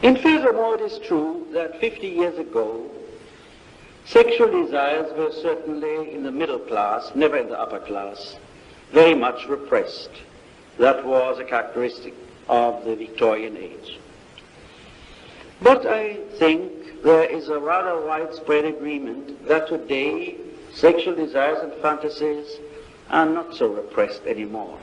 In furthermore, it is true that 50 years ago, sexual desires were certainly in the middle class, never in the upper class, very much repressed. That was a characteristic of the Victorian age. But I think there is a rather widespread agreement that today sexual desires and fantasies are not so repressed anymore.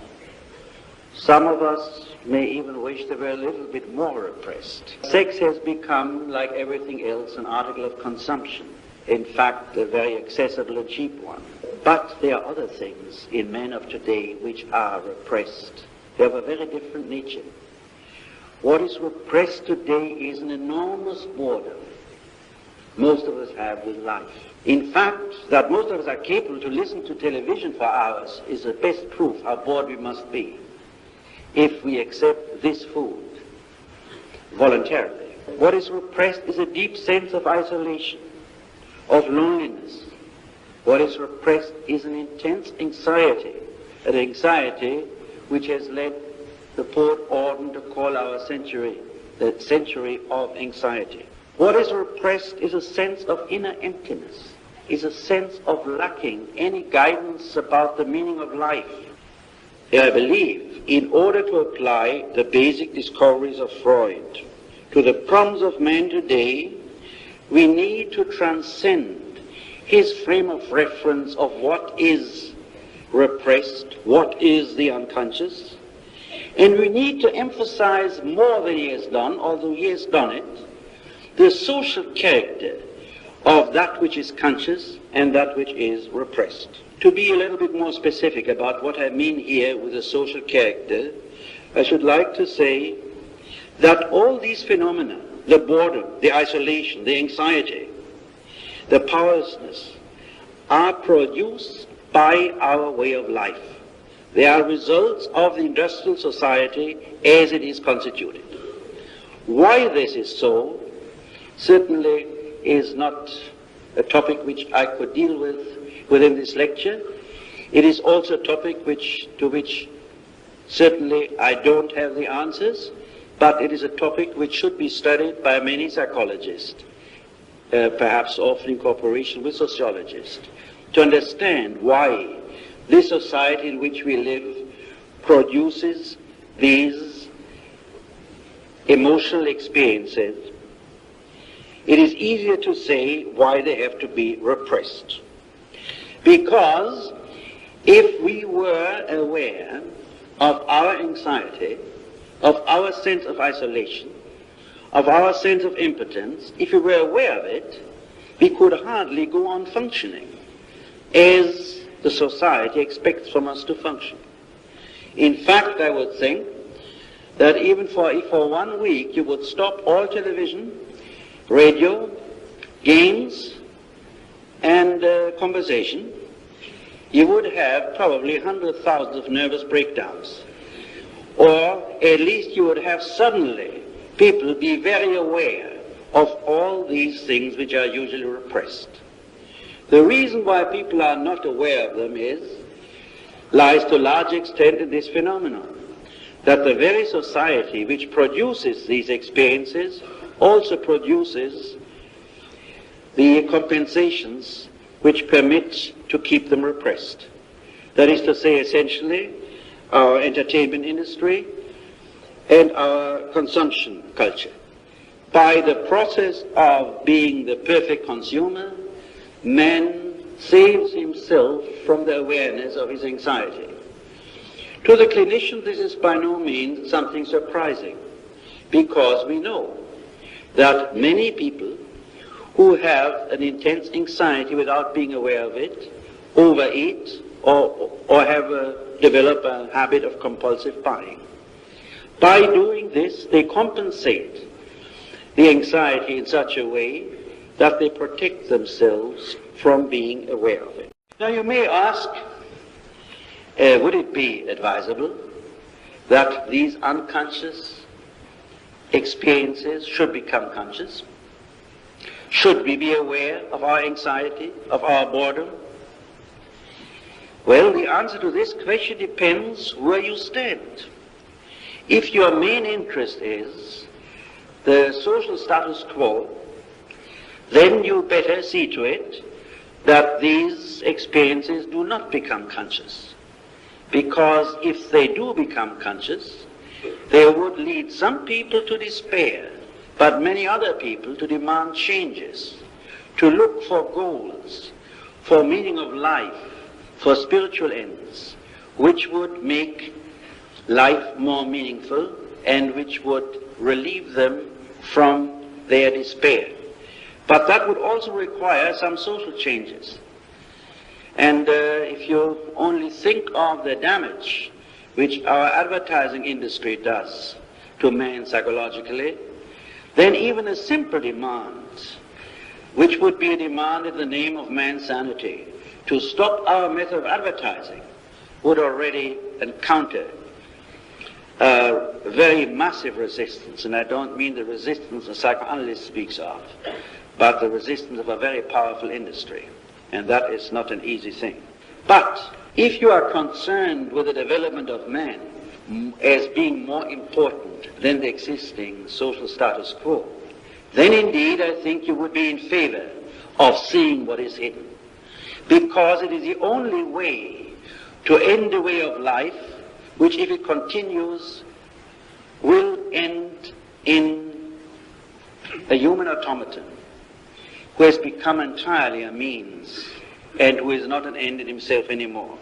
Some of us may even wish they were a little bit more repressed. Sex has become, like everything else, an article of consumption. In fact, a very accessible and cheap one. But there are other things in men of today which are repressed. They have a very different nature. What is repressed today is an enormous boredom most of us have with life. In fact, that most of us are capable to listen to television for hours is the best proof how bored we must be if we accept this food voluntarily. What is repressed is a deep sense of isolation, of loneliness. What is repressed is an intense anxiety, an anxiety which has led the poet Auden to call our century the century of anxiety. What is repressed is a sense of inner emptiness, is a sense of lacking any guidance about the meaning of life. I believe in order to apply the basic discoveries of Freud to the problems of man today, we need to transcend his frame of reference of what is repressed, what is the unconscious, and we need to emphasize more than he has done, although he has done it, the social character of that which is conscious and that which is repressed. To be a little bit more specific about what I mean here with the social character, I should like to say that all these phenomena, the boredom, the isolation, the anxiety, the powerlessness, are produced by our way of life. They are results of the industrial society as it is constituted. Why this is so certainly is not a topic which I could deal with within this lecture. It is also a topic to which certainly I don't have the answers, but it is a topic which should be studied by many psychologists, perhaps often in cooperation with sociologists, to understand why this society in which we live produces these emotional experiences. It is easier to say why they have to be repressed. Because if we were aware of our anxiety, of our sense of isolation, of our sense of impotence, if we were aware of it, we could hardly go on functioning as the society expects from us to function. In fact, I would think that even if for 1 week you would stop all television, radio, games, and conversation, you would have probably 100,000 of nervous breakdowns. Or at least you would have suddenly people be very aware of all these things which are usually repressed. The reason why people are not aware of them lies to a large extent in this phenomenon, that the very society which produces these experiences also produces the compensations which permit to keep them repressed. That is to say, essentially, our entertainment industry and our consumption culture. By the process of being the perfect consumer, man saves himself from the awareness of his anxiety. To the clinician, this is by no means something surprising, because we know that many people who have an intense anxiety without being aware of it overeat or develop a habit of compulsive buying. By doing this, they compensate the anxiety in such a way that they protect themselves from being aware of it. Now you may ask, would it be advisable that these unconscious experiences should become conscious? Should we be aware of our anxiety, of our boredom? Well, the answer to this question depends where you stand. If your main interest is the social status quo, then you better see to it that these experiences do not become conscious. Because if they do become conscious, they would lead some people to despair, but many other people to demand changes, to look for goals, for meaning of life, for spiritual ends, which would make life more meaningful and which would relieve them from their despair. But that would also require some social changes. And if you only think of the damage which our advertising industry does to man psychologically, then even a simple demand, which would be a demand in the name of man's sanity, to stop our method of advertising, would already encounter very massive resistance. And I don't mean the resistance a psychoanalyst speaks of, but the resistance of a very powerful industry. And that is not an easy thing. But if you are concerned with the development of man as being more important than the existing social status quo, then indeed I think you would be in favor of seeing what is hidden. Because it is the only way to end the way of life, which if it continues, will end in a human automaton, who has become entirely a means and who is not an end in himself anymore.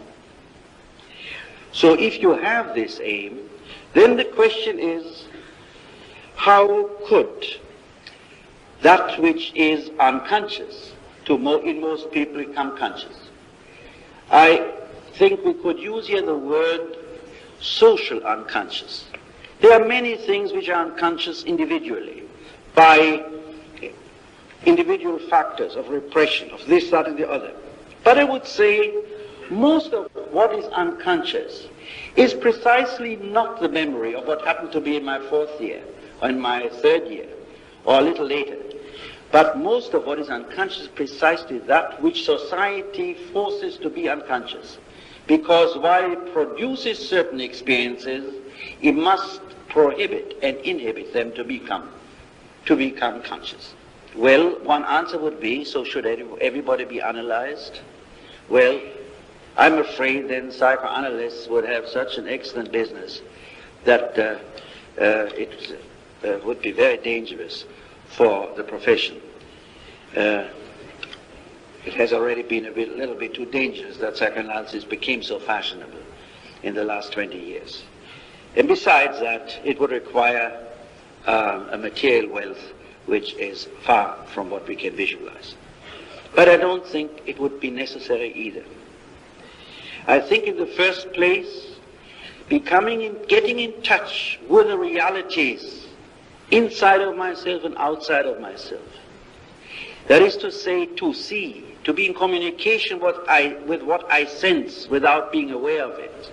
So if you have this aim, then the question is, how could that which is unconscious in most people become conscious? I think we could use here the word social unconscious. There are many things which are unconscious individually by individual factors of repression, of this, that, and the other. But I would say most of what is unconscious is precisely not the memory of what happened to me in my 4th year, or in my 3rd year, or a little later. But most of what is unconscious is precisely that which society forces to be unconscious. Because while it produces certain experiences, it must prohibit and inhibit them to become conscious. Well, one answer would be, so should everybody be analyzed? Well, I'm afraid then psychoanalysts would have such an excellent business that it would be very dangerous for the profession. It has already been a little bit too dangerous that psychoanalysis became so fashionable in the last 20 years. And besides that, it would require a material wealth which is far from what we can visualize. But I don't think it would be necessary either. I think in the first place, getting in touch with the realities inside of myself and outside of myself. That is to say, to see, to be in communication with what I sense without being aware of it,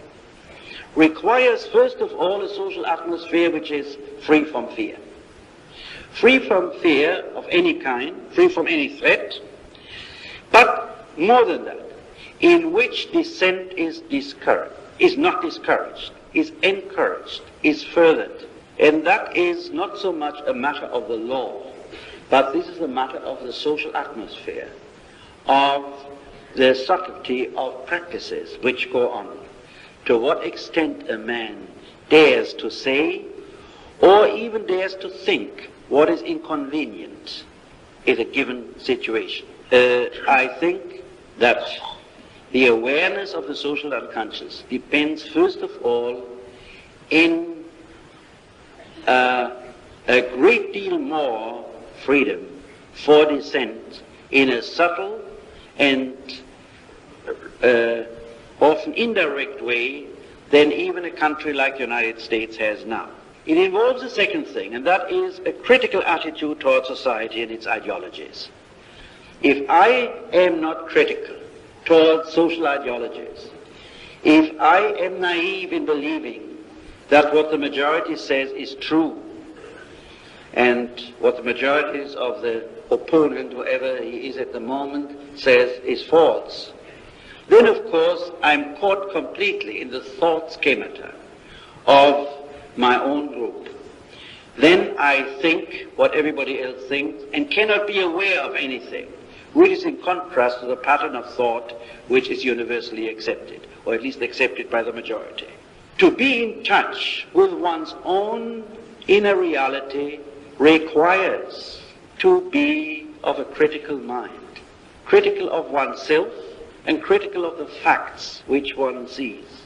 requires first of all a social atmosphere which is free from fear. Free from fear of any kind, free from any threat, but more than that, in which dissent is not discouraged, is encouraged, is furthered. And that is not so much a matter of the law, but this is a matter of the social atmosphere, of the subtlety of practices which go on. To what extent a man dares to say, or even dares to think, what is inconvenient in a given situation. I think that the awareness of the social unconscious depends first of all in a great deal more freedom for dissent in a subtle and often indirect way than even a country like the United States has now. It involves a second thing, and that is a critical attitude towards society and its ideologies. If I am not critical towards social ideologies, if I am naive in believing that what the majority says is true, and what the majorities of the opponent, whoever he is at the moment, says is false, then of course I'm caught completely in the thought schemata of my own group. then I think what everybody else thinks and cannot be aware of anything, which is in contrast to the pattern of thought which is universally accepted, or at least accepted by the majority. To be in touch with one's own inner reality requires to be of a critical mind, critical of oneself and critical of the facts which one sees.